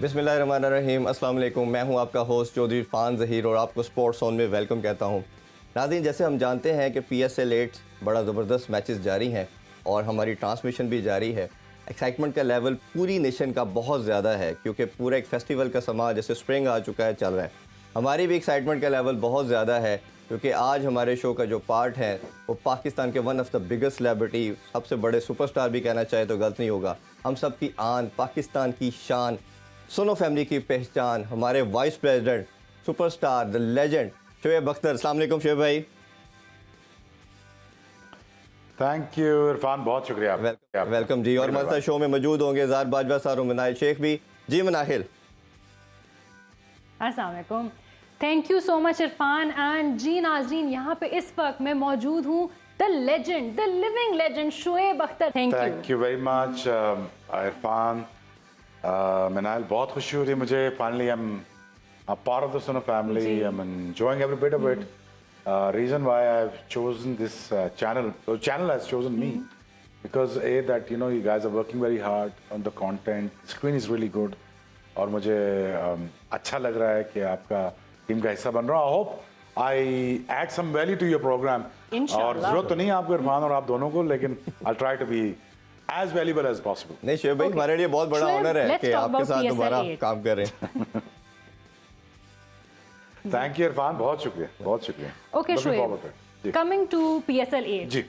बिस्मिल्लाहिर्रहमानिर्रहीम, अस्सलाम वालेकुम। मैं हूं आपका होस्ट चौधरी इरफान ज़हीर और आपको स्पोर्ट्स ऑन में वेलकम कहता हूं। नाज़रीन, जैसे हम जानते हैं कि PSL 8 बड़ा ज़बरदस्त मैचेस जारी हैं और हमारी ट्रांसमिशन भी जारी है। एक्साइटमेंट का लेवल पूरी नेशन का बहुत ज़्यादा है क्योंकि पूरा एक फेस्टिवल का समा जैसे स्प्रिंग आ चुका है, चल रहा है। हमारी भी एक्साइटमेंट का लेवल बहुत ज़्यादा है क्योंकि आज हमारे शो का जो पार्ट है वो पाकिस्तान के one of the biggest celebrity, सबसे बड़े सुपरस्टार भी कहना चाहे तो गलत नहीं होगा, हम सब की आन, पाकिस्तान की शान, सोनो फैमिली की पहचान, हमारे vice president, superstar, the legend Shoaib Akhtar. अस्सलाम वालेकुम शोएब भाई। थैंक यू इरफान, बहुत शुक्रिया। वेलकम जी। और हमारे साथ शो में मौजूद होंगे ज़ार बाजवा साहब और मनाहिल शेख भी। जी मनाहिल। अस्सलाम वालेकुम। Thank you so much Irfan. And जी नाज़रीन, यहाँ पे इस वक्त मैं मौजूद हूँ the legend, the living legend Shoaib Akhtar. Thank you very much Irfan. Manahil, बहुत खुशी हो रही है मुझे। Finally I am a part of the Suno family. I am enjoying every bit of it. Reason why I've chosen this channel, the channel has chosen me, because that you guys are working very hard on the content. The screen is really good, और मुझे अच्छा लग रहा है कि आपका team का हिस्सा बन रहा हूँ. I hope I add some value to your program. और जरूरत तो नहीं है आपको इरफान और आप दोनों को, लेकिन I'll try to be as valuable as possible. नहीं शोएब भाई, हमारे लिए बहुत बड़ा ऑनर है कि आपके साथ दोबारा काम कर रहे हैं। थैंक यू इरफान, बहुत शुक्रिया, बहुत शुक्रिया। Okay Shoaib, coming to PSL 8 जी,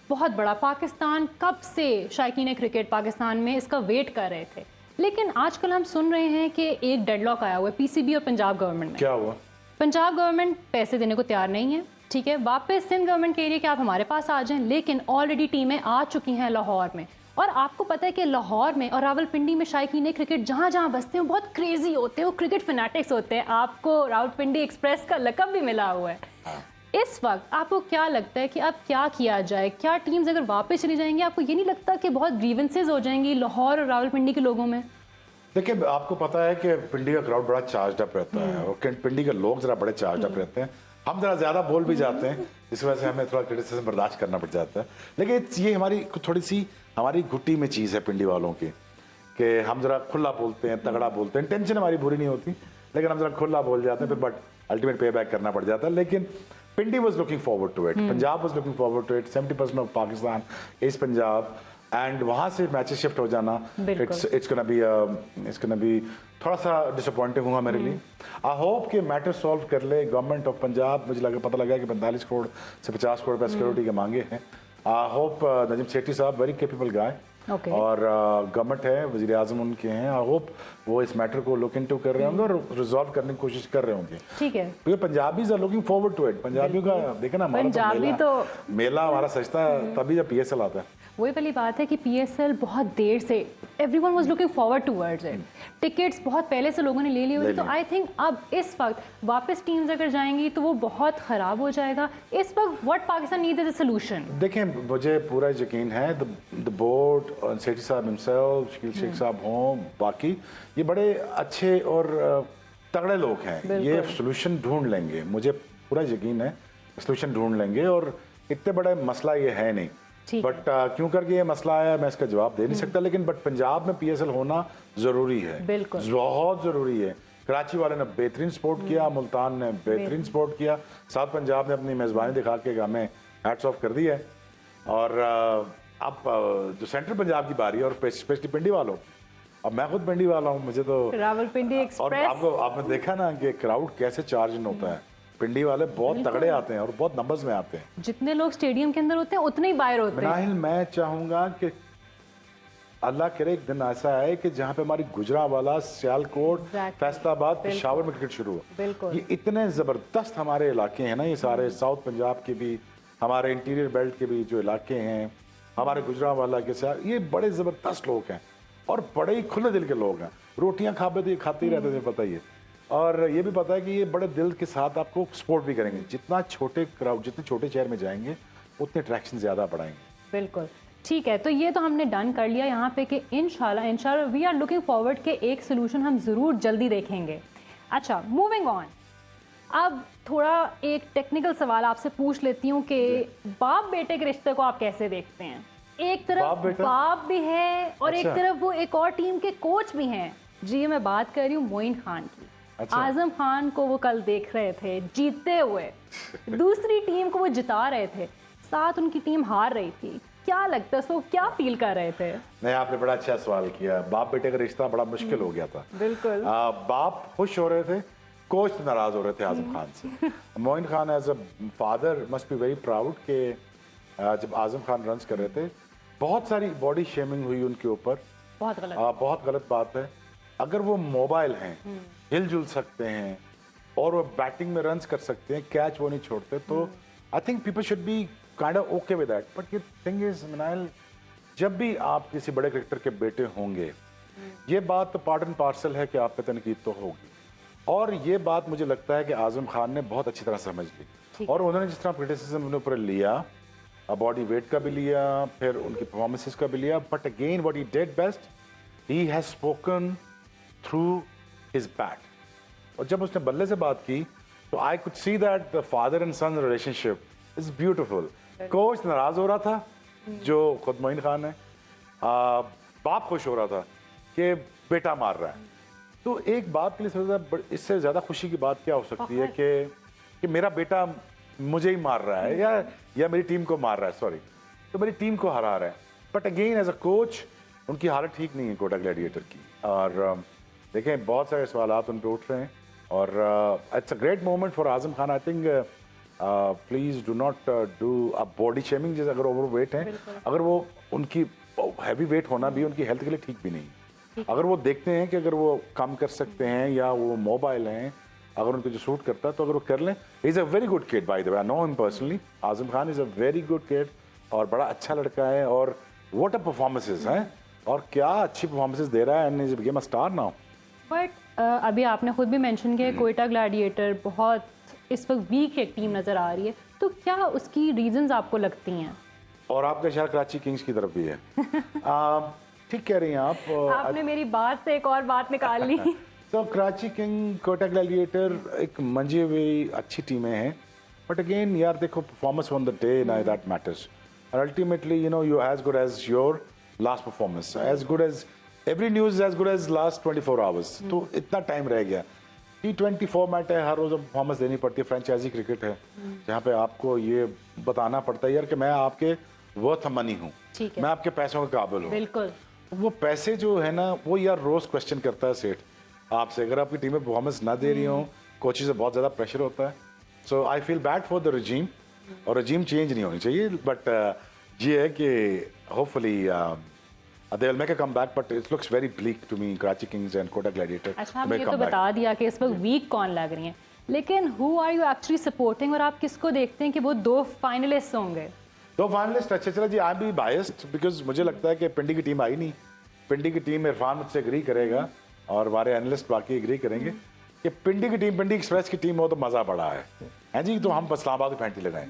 बहुत बड़ा पाकिस्तान कब से शायकीन क्रिकेट पाकिस्तान में इसका वेट कर रहे थे, लेकिन आजकल हम सुन रहे हैं कि एक डेडलॉक आया हुआ है PCB और पंजाब गवर्नमेंट में। क्या हुआ? पंजाब गवर्नमेंट पैसे देने को तैयार नहीं है, ठीक है। वापस सिंध गवर्नमेंट कह रही है कि आप हमारे पास आ जाएं, लेकिन ऑलरेडी टीमें आ चुकी हैं लाहौर में। और आपको पता है कि लाहौर में और रावलपिंडी में शायकीन क्रिकेट जहाँ जहाँ बसते हैं बहुत क्रेजी होते हैं, वो क्रिकेट फैनेटिक्स होते हैं। आपको रावलपिंडी एक्सप्रेस का लक़ब भी मिला हुआ है। इस वक्त आपको क्या लगता है कि अब क्या किया जाए? क्या टीम्स अगर वापस चली जाएंगी, आपको ये नहीं लगता कि बहुत ग्रीवेंसेज हो जाएंगी लाहौर और रावलपिंडी के लोगों में? देखिए, आपको पता है कि पिंडी का क्राउड बड़ा चार्ज अप रहता है और पिंडी के लोग जरा बड़े चार्ज अप रहते हैं। हम जरा ज्यादा बोल भी जाते हैं, इस वजह से हमें थोड़ा क्रिटिसिज्म बर्दाश्त करना पड़ जाता है। लेकिन ये हमारी थोड़ी सी हमारी घुट्टी में चीज़ है पिंडी वालों की, कि हम जरा खुला बोलते हैं, तगड़ा बोलते हैं। इंटेंशन हमारी बुरी नहीं होती, लेकिन हम जरा खुला बोल जाते हैं, फिर बट अल्टीमेट पे बैक करना पड़ जाता है। लेकिन Pindi was looking forward to it, Punjab was looking forward to it, 70% of Pakistan is Punjab, and वहाँ से मैचेस शिफ्ट हो जाना, इट्स गोना बी थोड़ा सा डिसअपॉइंटिंग हुआ मेरे लिए। आई होप कि मैटर सॉल्व कर ले गवर्नमेंट ऑफ पंजाब। मुझे पता लगा कि 45 करोड़ से 50 करोड़ रुपये सिक्योरिटी के मांगे हैं। आई होप नजीम सेठी साहब वेरी कैपेबल गाय, और गवर्नमेंट है, वजीर आजम उनके हैं। आई होप वो इस मैटर को लुक इनटू कर रहे होंगे और रिजॉल्व करने की कोशिश कर रहे होंगे। ठीक है, क्योंकि Punjabis are looking forward to it. पंजाबियों का देखे ना, हमारा मेला हमारा सजता है तभी जब PSL आता है। वही वाली बात है कि PSL बहुत देर से everyone was looking forward towards it. Tickets बहुत पहले से लोगों ने ले ली हुई थी, तो आई थिंक अब इस वक्त वापस टीम्स अगर जाएंगी तो वो बहुत ख़राब हो जाएगा। इस वक्त what Pakistan needs is a solution. देखें, मुझे पूरा यकीन है द बोर्ड और सेठी साहब हिमसेल्फ, शकील शेख साहब हों, बाकी ये बड़े अच्छे और तगड़े लोग हैं, ये सोल्यूशन ढूंढ लेंगे। मुझे पूरा यकीन है सोल्यूशन ढूंढ लेंगे, और इतने बड़ा मसला ये है नहीं। बट क्यों करके ये मसला आया मैं इसका जवाब दे नहीं सकता, लेकिन बट पंजाब में PSL होना जरूरी है, बहुत जरूरी है। कराची वाले ने बेहतरीन सपोर्ट किया, मुल्तान ने बेहतरीन सपोर्ट किया, साउथ पंजाब ने अपनी मेजबानी दिखा के हमें हैट्स ऑफ कर दिया है। और अब जो सेंट्रल पंजाब की बारी है, और स्पेशली पिंडी वालों, अब मैं खुद पिंडी वाला हूँ, मुझे तो रावलपिंडी एक्सप्रेस, और आपने देखा ना कि क्राउड कैसे चार्ज इन होता है। पिंडी वाले बहुत तगड़े आते हैं और बहुत नंबर्स में आते हैं। जितने लोग स्टेडियम के अंदर होते हैं उतने ही बाहर होते हैं। मनाहिल, मैं चाहूंगा कि अल्लाह करे एक दिन ऐसा है कि जहाँ पे हमारी गुजरांवाला, सियालकोट, फैसलाबाद, पेशावर में क्रिकेट शुरू हो। ये इतने जबरदस्त हमारे इलाके हैं ना, ये सारे साउथ पंजाब के भी, हमारे इंटीरियर बेल्ट के भी जो इलाके हैं, हमारे गुजरांवाला के साथ, ये बड़े जबरदस्त लोग हैं और बड़े ही खुले दिल के लोग हैं। रोटियां खाते थे, खाते ही रहते थे, पता ही है। और ये भी पता है कि ये बड़े दिल के साथ आपको सपोर्ट भी करेंगे। जितना छोटे क्राउड, जितने छोटे शहर में जाएंगे उतने अट्रैक्शन ज़्यादा बढ़ाएंगे। बिल्कुल ठीक है, तो ये तो हमने डन कर लिया यहाँ पे कि इंशाल्लाह वी आर लुकिंग फॉरवर्ड के एक सोल्यूशन हम ज़रूर जल्दी देखेंगे। अच्छा, मूविंग ऑन, अब थोड़ा एक टेक्निकल सवाल आपसे पूछ लेती हूँ कि बाप बेटे के रिश्ते को आप कैसे देखते हैं? एक तरफ बाप भी है और एक तरफ वो एक और टीम के कोच भी हैं। जी मैं बात कर रही हूँ मोइन खान की। अच्छा। आजम खान को वो कल देख रहे थे जीतते हुए, दूसरी टीम को वो जिता रहे थे, साथ उनकी टीम हार रही थी। क्या लगता है उसको, क्या फील कर रहे थे? नहीं, आपने बड़ा अच्छा सवाल किया। बाप बेटे का रिश्ता बड़ा मुश्किल हो गया था। बिल्कुल। बाप खुश हो रहे थे, कोच नाराज हो रहे थे आजम खान से। Moin Khan as a father must be very proud कि जब आजम खान रन कर रहे थे, बहुत सारी बॉडी शेमिंग हुई उनके ऊपर। बहुत गलत। बहुत गलत बात है। अगर वो मोबाइल हैं, हिलजुल सकते हैं और वो बैटिंग में रन्स कर सकते हैं, कैच वो नहीं छोड़ते, तो I think people should be kind of okay with that. But ये थिंग इज मिनाइल, जब भी आप किसी बड़े क्रिकेटर के बेटे होंगे, ये बात तो पार्ट एंड पार्सल है कि आप पे तनकीद तो होगी। और ये बात मुझे लगता है कि आजम खान ने बहुत अच्छी तरह समझ ली, और उन्होंने जिस तरह क्रिटिसिज्म उन्होंने ऊपर लिया, बॉडी वेट का भी लिया, फिर उनकी परफॉर्मेंसेस का भी लिया, but again what he did best, he has spoken through his bat. और जब उसने बल्ले से बात की तो I could see that the father and sun relationship is beautiful. Coach नाराज हो रहा था, जो खुद मोइन खान है, बाप खुश हो रहा था कि बेटा मार रहा है। तो एक बात के लिए सोचा, इससे ज्यादा खुशी की बात क्या हो सकती है कि मेरा बेटा मुझे ही मार रहा है या मेरी टीम को मार रहा है, सॉरी, तो मेरी टीम को हरा रहा है। But again as a coach उनकी हालत ठीक नहीं है कोटा ग्लैडिएटर की, और देखें बहुत सारे सवालात उन पर उठ रहे हैं, और it's a great moment for Azam Khan. I think please do not do a body shaming, जैसे अगर ओवर वेट है, अगर वो उनकी हैवी वेट होना भी उनकी हेल्थ के लिए ठीक भी नहीं। अगर वो देखते हैं कि अगर वो कम कर सकते हैं या वो मोबाइल हैं, अगर उनको जो सूट करता है तो अगर वो कर लें। Is a very good kid by the way, I know him personally. Azam Khan is a very good kid और बड़ा अच्छा लड़का है, और व्हाट अ परफॉर्मेंसेस हैं, और क्या अच्छी परफॉर्मेंसेस दे रहा है, and is become a star now. But अभी आपने खुद भी मेंशन किया कोयटा ग्लैडिएटर बहुत इस वक्त वीक एक टीम नज़र आ रही है, तो क्या उसकी रीजंस आपको लगती हैं? और आपका शहर कराची किंग्स की तरफ भी है। ठीक कह रही हैं आप। आपने मेरी बात से एक और बात निकाल ली। तो कराची किंग, कोटा ग्लैडिएटर एक मंजी हुई अच्छी टीमें हैं, बट अगेन यार देखो, परफॉर्मेंस ऑन द डे ना दैट मैटर्स, और ultimately you know you as good as your last performance, as good as every news as good as last 24 hours. तो इतना टाइम रह गया। T20 फॉर्मेट है, हर रोज performance देनी पड़ती है, फ्रेंचाइजी क्रिकेट है, जहाँ पे आपको ये बताना पड़ता है यार कि मैं आपके वर्थ मनी हूँ, मैं आपके पैसों के काबिल हूँ। बिल्कुल। वो पैसे जो है ना, वो यार रोज क्वेश्चन करता है सेठ आपसे, अगर आपकी टीम में परफॉर्मेंस ना दे रही हो, कोचेज से बहुत ज्यादा प्रेशर होता है। So I feel bad for the regime, और रजीम चेंज नहीं होनी चाहिए, बट ये है कि hopefully they will make a comeback, but it looks very bleak to me, Karachi Kings and Kota Gladiator. अच्छा, आपने ये तो बता दिया कि इस वक्त वीक कौन लग रही हैं, लेकिन who are you actually supporting, और आप किसको देखते हैं कि वो 2 फाइनलिस्ट होंगे? 2 फाइनलिस्ट, अच्छा चला जी, I am be biased because मुझे लगता है कि पिंडी की टीम आई नहीं। पिंडी की टीम, इरफान मुझसे एग्री करेगा और हमारे एनालिस्ट बाकी एग्री करेंगे कि पिंडी की टीम, पिंडी एक्सप्रेस की टीम हो तो मजा बड़ा है जी। तो हम इस्लामाबाद की फैंटी लगाएं।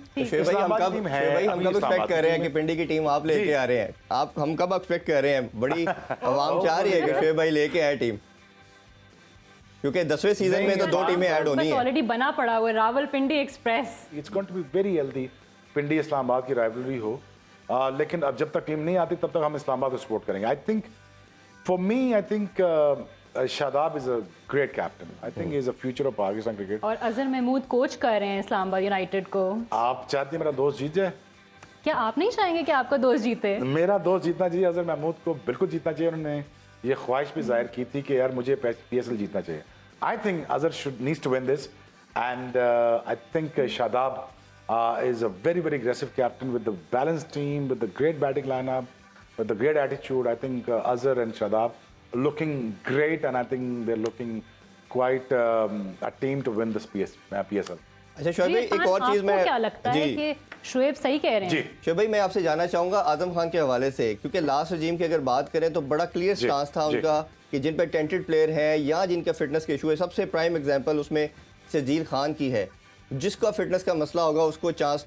हम कब एक्सपेक्ट कर रहे हैं कि पिंडी की टीम आप लेके आ रहे हैं? हम कब एक्सपेक्ट कर रहे हैं? बड़ी आवाम चाह रही है कि शोएब भाई लेके आए टीम, क्योंकि 10वें सीजन में तो 2 टीमें ऐड होनी है। ऑलरेडी बना पड़ा हुआ है Rawalpindi express. It's going to be very healthy, Pindi Islamabad की राइवलरी हो, लेकिन अब जब तक टीम नहीं आती तब तक हम इस्लामाबाद को सपोर्ट करेंगे। I think for me, I think Shadab is a great captain. I think he is a future of Pakistan cricket. और अजहर महमूद कोच कर रहे हैं इस्लामाबाद यूनाइटेड को। आप चाहती हैं मेरा दोस्त जीत जाए? क्या आप नहीं चाहेंगे कि आपका दोस्त जीते? मेरा दोस्त जीतना चाहिए, अजहर महमूद को बिल्कुल जीतना चाहिए। उन्होंने ये ख्वाहिश भी जाहिर की थी कि यार मुझे PSL जीतना चाहिए। I think Azhar should needs to win this, and I think Shadab is a very aggressive captain with the balanced team, with the great batting lineup, with the great attitude. I think Azhar and Shadab looking great, and I think they're looking quite a team to win this PSL. अच्छा शोएब भाई, एक और चीज मैं, क्या लगता है कि शोएब सही कह रहे हैं? जी शोएब भाई, मैं आपसे जानना चाहूंगा आजम खान के हवाले से, क्योंकि लास्ट रजीम की अगर बात करें तो बड़ा क्लियर स्टांस था उनका कि जिन पे टेंटेड प्लेयर हैं या जिनका फिटनेस के इशू है, सबसे प्राइम एग्जांपल उसमें शजील खान की है। जिसका फिटनेस का मसला होगा उसको चांस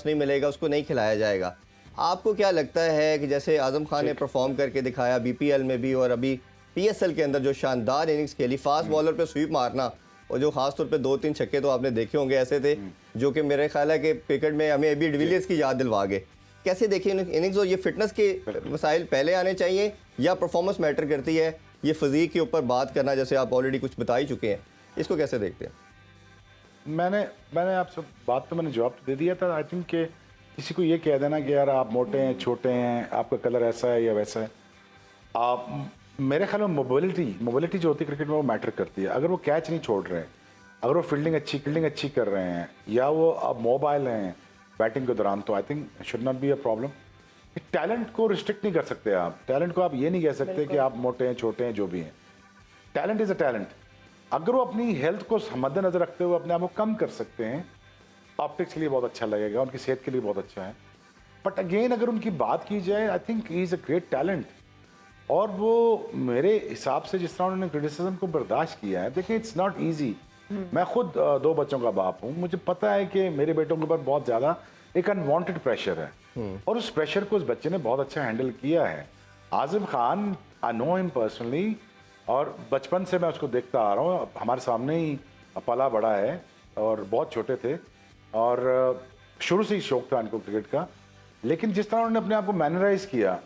नहीं मिलेगा, उसको नहीं खिलाया जाएगा। आपको क्या लगता है कि जैसे आजम खान ने परफॉर्म करके दिखाया BPL में भी और अभी PSL के अंदर जो शानदार इनिंग्स खेली, फास्ट बॉलर पे स्वीप मारना, और जो खासतौर पे 2-3 छक्के तो आपने देखे होंगे ऐसे थे जो कि मेरे ख्याल है कि क्रिकेट में हमें एबी डिविलियर्स की याद दिलवा गए। कैसे देखिए इनिंग्स, और ये फिटनेस के मसाइल पहले आने चाहिए या परफॉर्मेंस मैटर करती है ये फिज़ीक के ऊपर बात करना, जैसे आप ऑलरेडी कुछ बता ही चुके हैं, इसको कैसे देखते हैं? मैंने आपसे बात तो मैंने जवाब तो दे दिया था। आई थिंक कि किसी को ये कह देना कि यार आप मोटे हैं, छोटे हैं, आपका कलर ऐसा है या वैसा है, आप मेरे ख्याल में मोबिलिटी जो होती है क्रिकेट में वो मैटर करती है। अगर वो कैच नहीं छोड़ रहे हैं, अगर वो फील्डिंग अच्छी कर रहे हैं, या वो अब मोबाइल हैं बैटिंग के दौरान, तो I think should not be a problem. Talent को रिस्ट्रिक्ट नहीं कर सकते आप। टैलेंट को आप ये नहीं कह सकते कि आप मोटे हैं, छोटे हैं, जो भी हैं। Talent is a talent. अगर वो अपनी हेल्थ को मद्देनजर रखते हुए अपने आप को कम कर सकते हैं, ऑप्टिक्स के लिए बहुत अच्छा लगेगा, उनकी सेहत के लिए बहुत अच्छा है। बट अगेन अगर उनकी बात की जाए, I think he is a great talent. और वो मेरे हिसाब से जिस तरह उन्होंने क्रिटिसिज्म को बर्दाश्त किया है, देखिए इट्स नॉट ईजी। मैं खुद 2 बच्चों का बाप हूँ। मुझे पता है कि मेरे बेटों के ऊपर बहुत ज़्यादा एक अनवांटेड प्रेशर है, और उस प्रेशर को उस बच्चे ने बहुत अच्छा हैंडल किया है। Azim Khan, I know him personally, और बचपन से मैं उसको देखता आ रहा हूँ। हमारे सामने ही पला बड़ा है, और बहुत छोटे थे, और शुरू से ही शौक था इनको क्रिकेट का। लेकिन जिस तरह उन्होंने अपने आप को मैनराइज किया,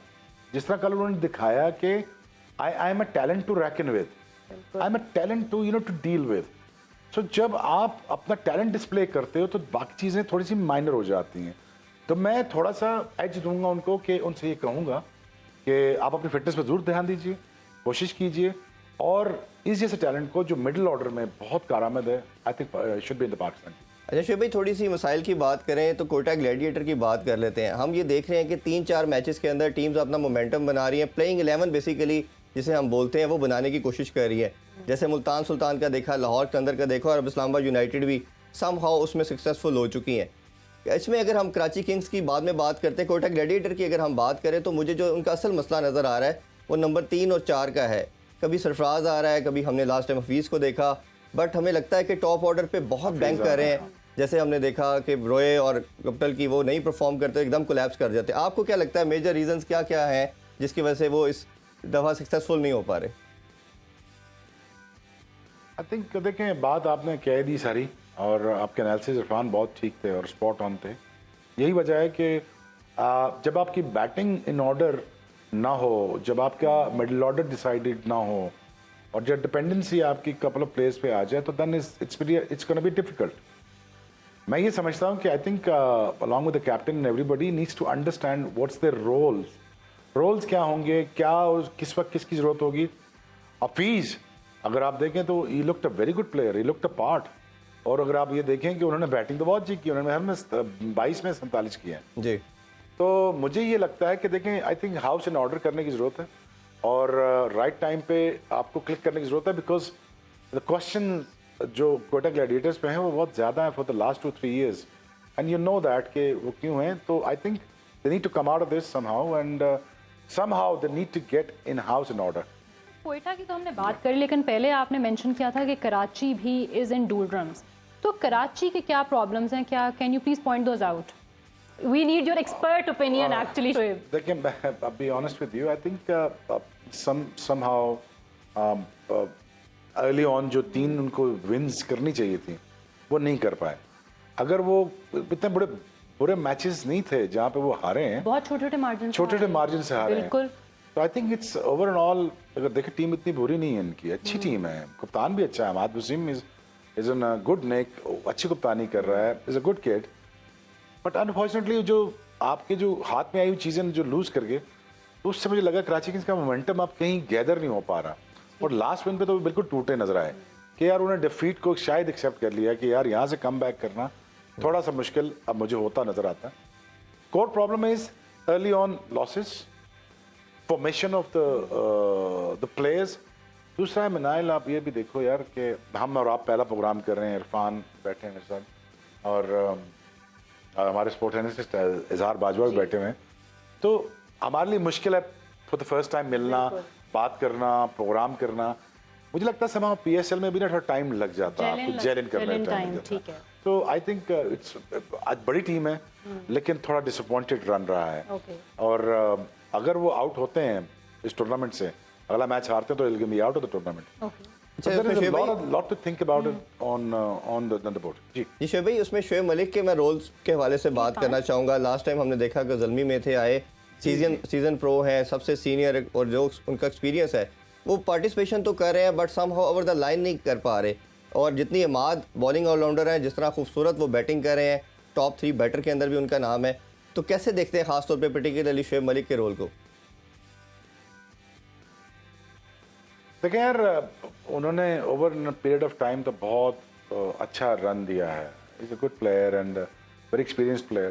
जिस तरह कल उन्होंने दिखाया कि I am a talent to reckon with, I am a talent to to deal with. So जब आप अपना टैलेंट डिस्प्ले करते हो तो बाकी चीज़ें थोड़ी सी माइनर हो जाती हैं। तो मैं थोड़ा सा एज दूंगा उनको, कि उनसे ये कहूँगा कि आप अपनी फिटनेस पर जरूर ध्यान दीजिए, कोशिश कीजिए, और इस जैसे टैलेंट को जो मिडिल ऑर्डर में बहुत कारआमद है, I think should be in the Pakistan. अच्छा शुएब भाई, थोड़ी सी मसाइल की बात करें तो कोटा ग्लैडिएटर की बात कर लेते हैं। हम ये देख रहे हैं कि 3-4 मैचेस के अंदर टीम्स अपना मोमेंटम बना रही हैं, प्लेइंग 11 बेसिकली जिसे हम बोलते हैं वो बनाने की कोशिश कर रही है। जैसे मुल्तान सुल्तान का देखा, लाहौर के अंदर का देखा, और अब इस्लामाबाद यूनाइटेड भी समहाउ उसमें सक्सेसफुल हो चुकी हैं। इसमें अगर हम कराची किंग्स की बाद में बात करते हैं, कोटा ग्लैडिएटर की अगर हम बात करें, तो मुझे जो उनका असल मसला नज़र आ रहा है वो नंबर 3 और 4 का है। कभी सरफराज आ रहा है, कभी हमने लास्ट टाइम हफीज़ को देखा, बट हमें लगता है कि टॉप ऑर्डर पे बहुत बैंक कर रहे हैं। जैसे हमने देखा कि रोए और गप्टल की वो नहीं परफॉर्म करते, एकदम कोलैप्स कर जाते। आपको क्या लगता है मेजर रीजंस क्या क्या हैं जिसकी वजह से वो इस दफ़ा सक्सेसफुल नहीं हो पा रहे? आई थिंक देखें, बात आपने कह दी सारी, और आपके एनालिसिस इरफान बहुत ठीक थे और स्पॉट ऑन थे। यही वजह है कि जब आपकी बैटिंग इन ऑर्डर ना हो, जब आपका मिडिल ऑर्डर डिसाइडेड ना हो, और जब डिपेंडेंसी आपकी कपल ऑफ प्लेयर्स पे आ जाए, तो then it's gonna be difficult. मैं ये समझता हूँ कि I think along with the captain everybody needs to understand what's their roles क्या होंगे, क्या किस वक्त किसकी जरूरत होगी। हफीज अगर आप देखें तो he looked a very good player, he looked a part. और अगर आप ये देखें कि उन्होंने बैटिंग तो बहुत अच्छी की, उन्होंने हर में 22 में 47 किए हैं जी। तो मुझे ये लगता है कि देखें, I think house in order करने की ज़रूरत है, और राइट टाइम पे आपको क्लिक करने की ज़रूरत है। बिकॉज द क्वेश्चन जो कोटा ग्लैडिएटर्स पे हैं वो बहुत ज़्यादा है for the last 2-3 years, and you know that कि वो क्यों हैं। तो I think they need to come out of this somehow, and somehow they need to get in house in order. Quetta की तो हमने बात करी, लेकिन पहले आपने मेंशन किया था कि कराची भी इज़ इन डूलड्रम्स। तो कराची के क्या प्रॉब्लम्स हैं, क्या can you please point those out? We need your expert opinion actually. देखिए, I'll be honest with you, I think somehow early on जो 3 उनको विन्स करनी चाहिए थी वो नहीं कर पाए। अगर वो इतने बुरे मैचेस नहीं थे जहाँ पे वो हारे हैं, बहुत छोटे मार्जिन से हारे हैं। बिल्कुल। तो I think it's over and all, अगर देखें टीम इतनी बुरी नहीं है इनकी, अच्छी टीम है, कप्तान भी अच्छा है, Ahmed Wasim is an good नेक, अच्छी कप्तानी कर रहा है, is a good kid. But unfortunately जो आपके जो हाथ में आई हुई चीज़ें जो लूज कर गए, तो उससे मुझे लगा कराची किंग्स का मोमेंटम अब कहीं गैदर नहीं हो पा रहा, और लास्ट विन पे तो बिल्कुल टूटे नजर आए कि यार उन्होंने डिफीट को शायद एक्सेप्ट कर लिया कि यार यहाँ से कम बैक करना थोड़ा सा मुश्किल अब मुझे होता नजर आता है। Core problem is early on losses, formation of the players. दूसरा है मिनाइल, आप ये भी देखो यार कि हम और आप पहला प्रोग्राम कर रहे हैं, इरफान बैठे हैं मेरे साथ, और हमारे स्पोर्ट्स एनालिस्ट इजहार बाजवा भी बैठे हुए हैं। तो हमारे लिए मुश्किल है फॉर द फर्स्ट टाइम मिलना, बात करना, प्रोग्राम करना। मुझे लगता है समां PSL में भी ना थोड़ा टाइम लग जाता है आपको जेल इन करने में टाइम लग जाता है। तो आई थिंक इट्स आज बड़ी टीम है, लेकिन थोड़ा डिसअपॉइंटेड रन रहा है, और अगर वो आउट होते हैं इस टूर्नामेंट से, अगला मैच हारते हैं तो it will be out of the tournament. जी शुएब भाई, उसमें शुएब मलिक के मैं रोल्स के हवाले से बात करना चाहूँगा। लास्ट टाइम हमने देखा कि ज़ल्मी में थे, आए सीजन प्रो हैं, सबसे सीनियर, और जो उनका एक्सपीरियंस है वो पार्टिसिपेशन तो कर रहे हैं but some over the line नहीं कर पा रहे। और जितनी इमाद बॉलिंग ऑलराउंडर हैं, जिस तरह खूबसूरत वो बैटिंग कर रहे हैं, टॉप 3 बैटर के अंदर भी उनका नाम है, तो कैसे देखते हैं ख़ास तौर पे पर्टिकुलरली शोएब मलिक के रोल को? देखिए यार, उन्होंने ओवर पीरियड ऑफ टाइम तो बहुत अच्छा रन दिया है। Is a good player and very experienced player.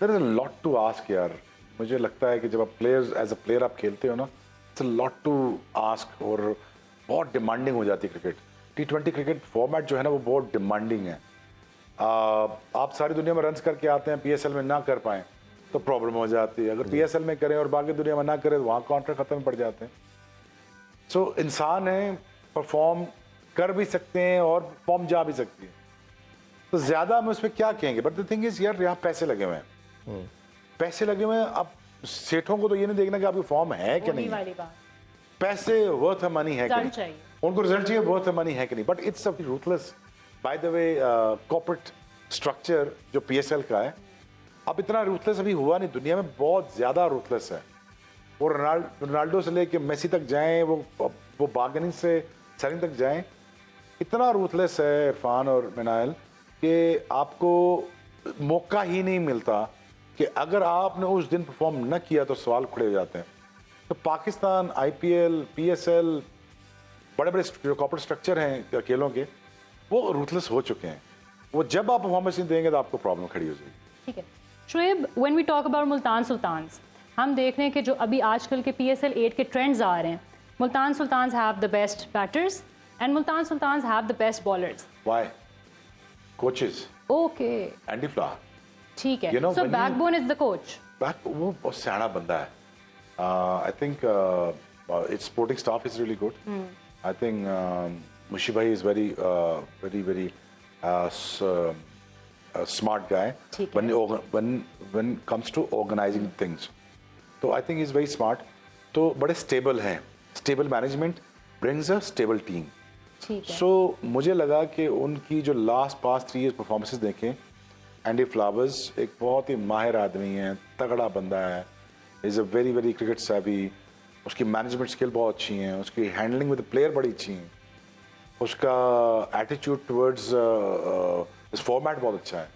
There is a lot to ask यार। मुझे लगता है कि जब आप प्लेयर्स एज अ प्लेयर आप खेलते हो ना, it's a lot to ask और बहुत डिमांडिंग हो जाती है क्रिकेट। T20 क्रिकेट फॉर्मेट जो है ना वो बहुत डिमांडिंग है। आप सारी दुनिया में रन्स करके आते हैं, PSL में ना कर पाएँ तो प्रॉब्लम हो जाती है। अगर PSL में करें और बाकी दुनिया में ना करें तो वहाँ कॉन्ट्रैक्ट खत्म पड़ जाते हैं। सो इंसान है, परफॉर्म कर भी सकते हैं और फॉर्म जा भी सकती है, तो ज्यादा हम उस पर क्या कहेंगे। बट द थिंग इज यार, यहाँ पैसे लगे हुए हैं, पैसे लगे हुए हैं। अब सेठों को तो ये नहीं देखना कि आपकी फॉर्म है कि नहीं है, पैसे वर्थ मनी है कि नहीं, उनको रिजल्ट चाहिए, वर्थ मनी है कि नहीं। But it's ruthless by the way corporate structure जो PSL का है। अब इतना रूथलेस अभी हुआ नहीं, दुनिया में बहुत ज्यादा रूथलेस है। वो रोनाल्डो से लेके मेसी तक जाएं, वो बार्गेनिंग से सेलिंग तक जाएं, इतना रूथलेस है इरफान और मिनाइल कि आपको मौका ही नहीं मिलता कि अगर आपने उस दिन परफॉर्म न किया तो सवाल खड़े हो जाते हैं। तो पाकिस्तान, IPL, PSL, बड़े बड़े जो कॉर्पोरेट स्ट्रक्चर हैं खेलों के, वो रूथलेस हो चुके हैं। वो जब आप परफॉर्मेंस नहीं देंगे तो आपको प्रॉब्लम खड़ी हो जाएगी। ठीक है Shoaib, when we talk about Multan Sultans, हम देख रहे हैं कि जो अभी आजकल के PSL 8 के ट्रेंड्स आ रहे हैं, Multan Sultans have the best batters and Multan Sultans have the best bowlers. Why? Coaches. Okay, Andy Flower. ठीक है, You know, so when you- backbone is the coach. वो बहुत सियाना बंदा है। I think it's supporting staff is really good. I think Mushy भाई is very very smart guy ठीक है। when comes to organizing things. तो I think he's very smart. तो बड़े स्टेबल हैं। Stable management brings a stable team. ठीक है। So मुझे लगा कि उनकी जो लास्ट पास्ट 3 years परफॉर्मेंसेस देखें, एंडी फ्लावर्स एक बहुत ही माहिर आदमी है, तगड़ा बंदा है, is a very very cricket savvy, उसकी मैनेजमेंट स्किल बहुत अच्छी हैं, उसकी हैंडलिंग विद प्लेयर बड़ी अच्छी हैं, उसका एटीट्यूड टुवर्ड्स इस फॉर्मेट बहुत अच्छा है।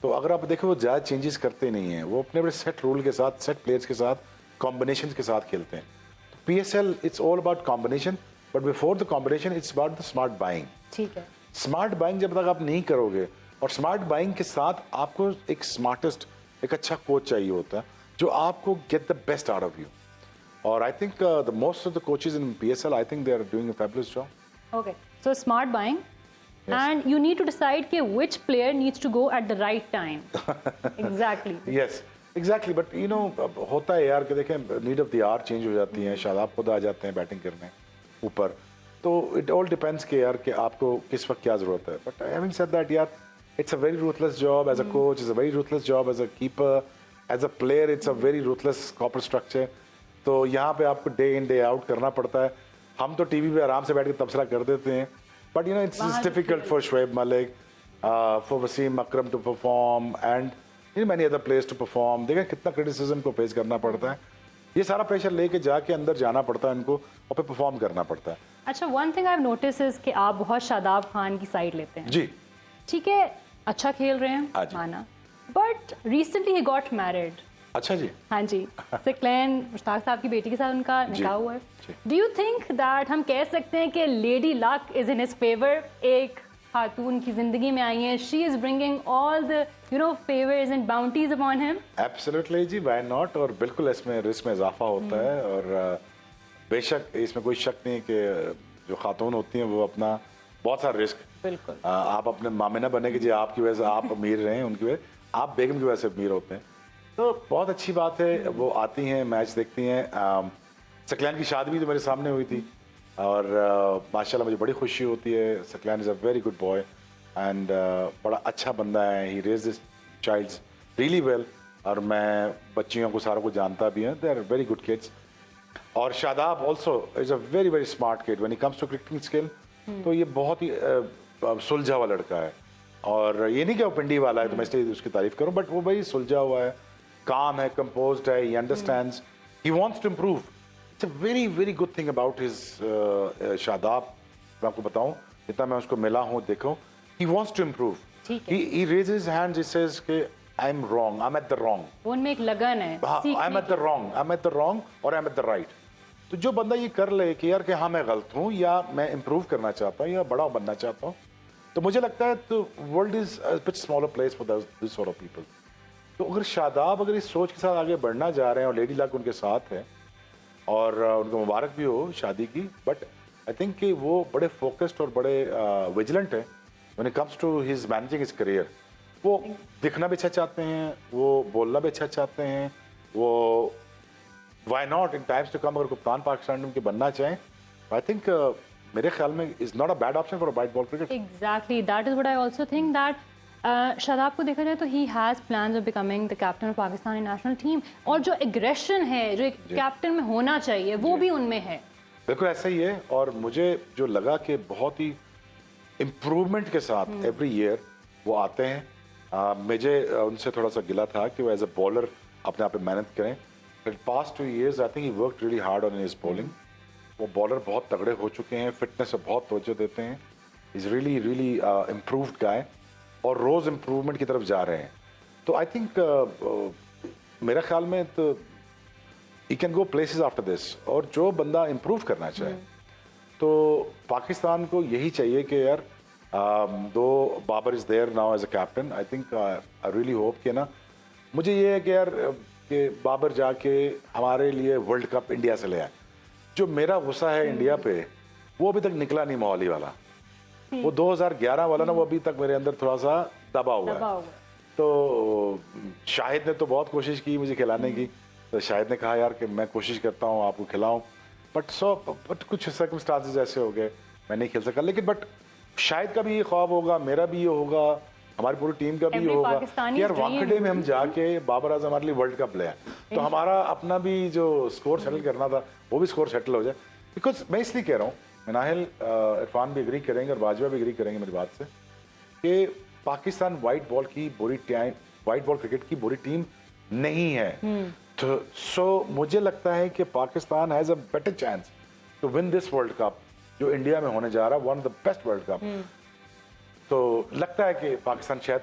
तो अगर आप देखो वो ज़्यादा चेंजेस करते नहीं हैं, वो अपने बड़े सेट रूल के साथ, सेट प्लेयर्स के साथ, कॉम्बिनेशन के साथ खेलते हैं। तो PSL it's all about combination, but before the combination it's about the smart buying. ठीक है। स्मार्ट बाइंग जब तक आप नहीं करोगे, और स्मार्ट बाइंग के साथ आपको एक स्मार्टेस्ट, एक अच्छा कोच चाहिए होता है जो आपको get the best out of you. और I think the most of the coaches in PSL, I think they are doing a fabulous job. Okay, so smart buying, and you need to decide कि which player needs to go at the right time. Exactly. Yes, exactly. But you know, होता है यार कि देखें need of the hour change हो जाती हैं, शादाब खुद आ जाते हैं बैटिंग करने ऊपर, तो इट ऑल डिपेंड्स कि यार कि आपको किस वक्त क्या ज़रूरत है। बट हैविंग सेड दैट यार, it's a very ruthless job as a coach, it's a very ruthless job as a keeper, as a player it's a very ruthless corporate structure. तो यहाँ पे आपको डे इन डे आउट करना पड़ता है। हम तो टीवी पे आराम से बैठ के तबसरा कर देते हैं, but you know it's difficult for Shoaib Malik, for Wasim Akram to perform and many other players to perform. देखें कितना क्रिटिसिज्म को फेस करना पड़ता है, ये सारा प्रेशर लेके जाके अंदर जाना पड़ता है इनको और फिर परफॉर्म करना पड़ता है। अच्छा, one thing I have notice is कि आप बहुत शादाब खान की साइड लेते हैं। जी ठीक है, अच्छा खेल रहे हैं, हाँ जी। माना, but recently he got married. अच्छा जी। हाँ जी, सिकलैन मुश्ताक साहब की बेटी के साथ उनका निकाह हुआ है। जी। डू यू थिंक दैट हम कह सकते हैं कि lady luck is in his favour? एक खातून की जिंदगी में आई है, she is bringing all the favours and bounties upon him. Absolutely जी, व्हाई नॉट। और बिल्कुल इसमें रिस्क में इजाफा होता है, और बेशक इसमें कोई शक नहीं कि जो खातून होती हैं वो अपना बहुत सारा रिस्क, बिल्कुल, आप अपने मामे ना बने कि जी आपकी वजह से आप अमीर रहे, उनकी वजह आप बेगम की वजह से अमीर होते हैं। तो बहुत अच्छी बात है, वो आती हैं, मैच देखती हैं। सकलैन की शादी भी तो मेरे सामने हुई थी, और माशाल्लाह मुझे बड़ी खुशी होती है। Saqlain is a very good boy and बड़ा अच्छा बंदा है, he raise this childs really well, और मैं बच्चियों को सारों को जानता भी हूँ, they are very good kids. और Shadab also is a very very smart kid when it comes to cricketing skill. तो ये बहुत ही सुलझा हुआ लड़का है, और ये नहीं कि वो पिंडी वाला है तो मैं इसलिए उसकी तारीफ करूँ, बट वो भाई सुलझा हुआ है, काम है, कंपोज्ड है, he understands, he wants to improve. It's a very very good thing about his Shadab. मैं आपको बताऊं, जितना मैं उसको मिला हूं, देखो, ही वांट्स टू इम्प्रूव। ठीक है। He raises his hands, he says कि I am wrong, I am at the wrong, उनमें एक लगन है I am at the wrong, I am at the wrong और I am at the right. तो जो बंदा ये कर ले कि यार कि हाँ मैं गलत हूँ, या मैं इम्प्रूव करना चाहता हूँ, या बड़ा बनना चाहता हूँ, तो मुझे लगता है तो world is a bit smaller place for this sort of people. तो अगर शादाब अगर इस सोच के साथ आगे बढ़ना जा रहे हैं, और लेडी लक उनके साथ है, और उनको मुबारक भी हो शादी की, बट आई थिंक कि वो बड़े फोकस्ड और बड़े विजिलेंट हैं when it comes to his managing his career. वो दिखना भी अच्छा चाहते हैं, वो बोलना भी अच्छा चाहते हैं, वो why not in times to come अगर कप्तान पाकिस्तान उनके बनना चाहें, आई थिंक मेरे ख्याल में is not a bad option for white ball cricket. Exactly, that is what I also think that Shadab को देखा जाए तो he has plans of becoming the captain of Pakistani national team, और जो एग्रेशन है जो एक कैप्टन में होना चाहिए वो भी उनमें है। बिल्कुल ऐसा ही है। और मुझे जो लगा कि बहुत ही इम्प्रूवमेंट के साथ एवरी ईयर वो आते हैं। मुझे उनसे थोड़ा सा गिला था कि वो एज अ बॉलर अपने आप पे मेहनत करें। Past 2 years I think he work really hard on his bowling. वो बॉलर बहुत तगड़े हो चुके हैं, फिटनेस पे बहुत तवज्जो देते हैं, इज रियली रियली इम्प्रूव्ड गाय, और रोज इम्प्रूवमेंट की तरफ जा रहे हैं। तो आई थिंक मेरा ख्याल में तो he can go places after this. और जो बंदा इम्प्रूव करना चाहे तो पाकिस्तान को यही चाहिए कि यार दो Babar is there now as a captain, I think I really hope कि ना, मुझे ये है कि यार कि बाबर जाके हमारे लिए वर्ल्ड कप इंडिया से ले आए। जो मेरा गुस्सा है इंडिया पे, वो अभी तक निकला नहीं मोहाली वाला। वो 2011 वाला ना, वो अभी तक मेरे अंदर थोड़ा सा दबा हुआ है। तो शाहिद ने तो बहुत कोशिश की मुझे खिलाने की, तो शाहिद ने कहा यार कि मैं कोशिश करता हूँ आपको खिलाऊं, बट कुछ सर्कमस्टांसेस ऐसे हो गए मैं नहीं खेल सका। लेकिन बट शाहिद का भी ये ख्वाब होगा, मेरा भी ये होगा, हमारी पूरी टीम का भी ये होगा कि यार वानखेड़े में हम जाके बाबर आजम हमारे लिए वर्ल्ड कप ले आए, तो हमारा अपना भी जो स्कोर सेटल करना था वो भी स्कोर सेटल हो जाए। बिकॉज मैं इसलिए कह रहा हूँ, नाहिल इरफान भी एग्री करेंगे और बाजवा भी एग्री करेंगे मेरी बात से, कि पाकिस्तान वाइट बॉल क्रिकेट की बुरी टीम नहीं है। तो सो मुझे लगता है कि Pakistan has a better chance to win this world cup जो इंडिया में होने जा रहा है, one of the best world cup. तो लगता है कि पाकिस्तान शायद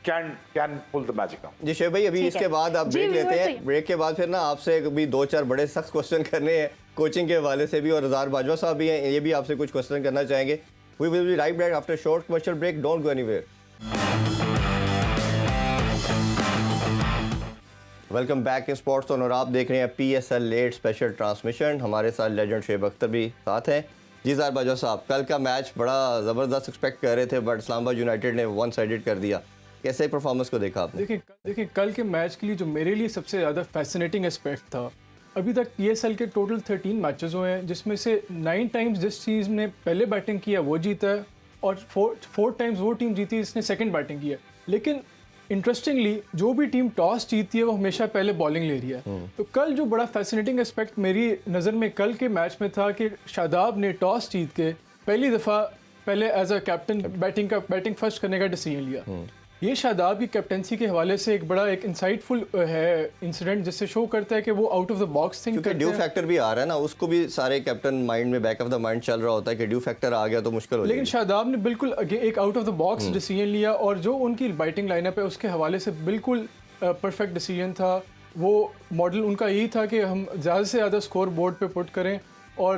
can pull the magic out. जी शेख भाई, अभी इसके बाद आप ब्रेक लेते हैं, ब्रेक के बाद फिर ना आपसे अभी 2-4 बड़े सख्त क्वेश्चन करने हैं कोचिंग के हवाले से भी, और रज़ार बाजवा साहब भी हैं, ये भी आपसे कुछ क्वेश्चन करना चाहेंगे। We will be right back after short commercial break, don't go anywhere. Welcome back in sports on, और आप देख रहे हैं PSL लेट स्पेशल ट्रांसमिशन। हमारे साथ लेजेंड शुएब अख्तर भी साथ हैं। जी ज़ार बाजवा साहब, कल का मैच बड़ा ज़बरदस्त एक्सपेक्ट कर रहे थे, बट इस्लामाबाद यूनाइटेड ने वन साइडेड कर दिया। कैसे परफॉर्मेंस को देखा आपने? देखिए कल के मैच के लिए जो मेरे लिए सबसे ज़्यादा फैसिनेटिंग एस्पेक्ट था, अभी तक PSL के टोटल 13 मैचेस हुए हैं, जिसमें से 9 टाइम्स जिस टीम ने पहले बैटिंग किया वो जीता है, और 4 टाइम्स वो टीम जीती जिसने सेकंड बैटिंग किया। लेकिन इंटरेस्टिंगली जो भी टीम टॉस जीतती है वो हमेशा पहले बॉलिंग ले रही है। तो कल जो बड़ा फैसिनेटिंग एस्पेक्ट मेरी नज़र में कल के मैच में था कि शादाब ने टॉस जीत के पहली दफ़ा पहले as a captain batting first करने का डिसीजन लिया। ये शादाब की कैप्टनसी के हवाले से एक बड़ा एक इंसाइटफुल है इंसिडेंट, जिससे शो करता है कि वो out of the box think करते हैं। ड्यू फैक्टर भी आ रहा है ना, उसको भी सारे कैप्टन माइंड में बैक ऑफ द माइंड चल रहा होता है कि ड्यू फैक्टर आ गया तो मुश्किल हो जाएगी। लेकिन शादाब ने बिल्कुल एक out of the box decision लिया, और जो उनकी बैटिंग लाइनअप है उसके हवाले से बिल्कुल परफेक्ट डिसीजन था। वो मॉडल उनका यही था कि हम ज़्यादा से ज़्यादा स्कोर बोर्ड पे पुट करें, और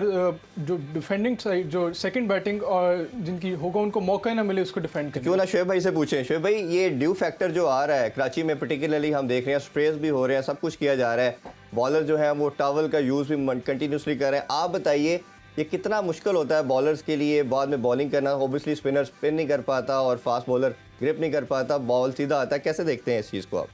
जो डिफेंडिंग साइड जो सेकंड बैटिंग और जिनकी होगा उनको मौका ना मिले उसको डिफेंड करें। क्यों ना शुएब भाई से पूछें। शुएब भाई, ये ड्यू फैक्टर जो आ रहा है कराची में पर्टिकुलरली हम देख रहे हैं, स्ट्रेस भी हो रहे हैं, सब कुछ किया जा रहा है, बॉलर जो है वो टॉवल का यूज़ भी कंटिन्यूसली कर रहे हैं। आप बताइए ये कितना मुश्किल होता है बॉलर्स के लिए बाद में बॉलिंग करना? ओबियसली स्पिनर स्पिन नहीं कर पाता और फास्ट बॉलर ग्रिप नहीं कर पाता, बॉल सीधा आता है। कैसे देखते हैं इस चीज़ को आप?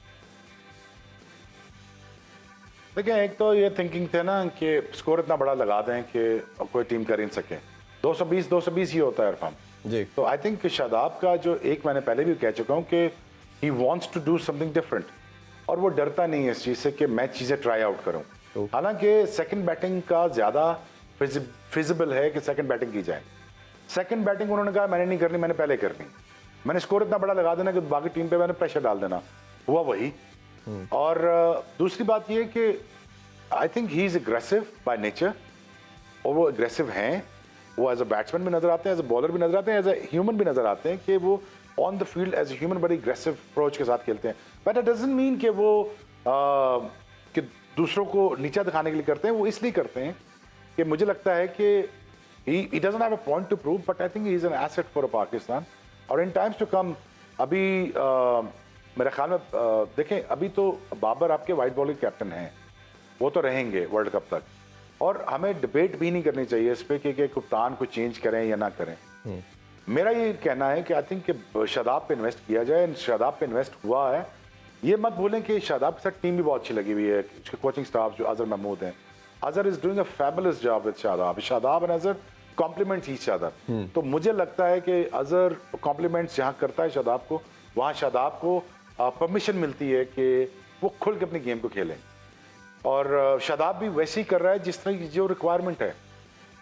देखिए, एक तो ये थिंकिंग थे ना कि स्कोर इतना बड़ा लगा दें कि कोई टीम कर ही नहीं सके। 220 ही होता है इरफान जी। तो आई थिंक शादाब का जो एक मैंने पहले भी कह चुका हूँ कि he wants to do something different, और वो डरता नहीं है इस चीज़ से कि मैं चीज़ें ट्राई आउट करूँ। हालांकि सेकंड बैटिंग का ज़्यादा फिजिबल है कि सेकंड बैटिंग की जाए। सेकंड बैटिंग उन्होंने कहा मैंने नहीं करनी, मैंने पहले करनी, मैंने स्कोर इतना बड़ा लगा देना कि बाकी टीम पे मैंने प्रेशर डाल देना, हुआ वही। और दूसरी बात यह कि I think he is aggressive by nature, और वो एग्रेसिव हैं, वो एज अ बैट्समैन भी नजर आते हैं, एज अ बॉलर भी नजर आते हैं, एज अ ह्यूमन भी नजर आते हैं कि वो on the field as a human बड़ी एग्रेसिव अप्रोच के साथ खेलते हैं। बट इट डजंट मीन कि वो कि दूसरों को नीचा दिखाने के लिए करते हैं, वो इसलिए करते हैं कि मुझे लगता है कि he doesn't have a point to prove, but I think he is an asset for Pakistan. और in times to come, अभी मेरे ख्याल में देखें, अभी तो बाबर आपके वाइट बॉल के कैप्टन हैं, वो तो रहेंगे वर्ल्ड कप तक, और हमें डिबेट भी नहीं करनी चाहिए इस पे कि कप्तान को चेंज करें या ना करें। मेरा ये कहना है कि आई थिंक कि शादाब पे इन्वेस्ट किया जाए, शादाब पे इन्वेस्ट हुआ है। ये मत भूलें कि शादाब के साथ टीम भी बहुत अच्छी लगी हुई है, उसके कोचिंग स्टाफ जो अजहर महमूद हैं, Azhar is doing a fabulous job with Shadab, Shadab and Azhar complement each other. तो मुझे लगता है कि अजहर कॉम्प्लीमेंट्स जहाँ करता है शादाब को, वहाँ शादाब को परमिशन मिलती है कि वो खुल के अपनी गेम को खेलें, और शादाब भी वैसे ही कर रहा है जिस तरह की जो रिक्वायरमेंट है।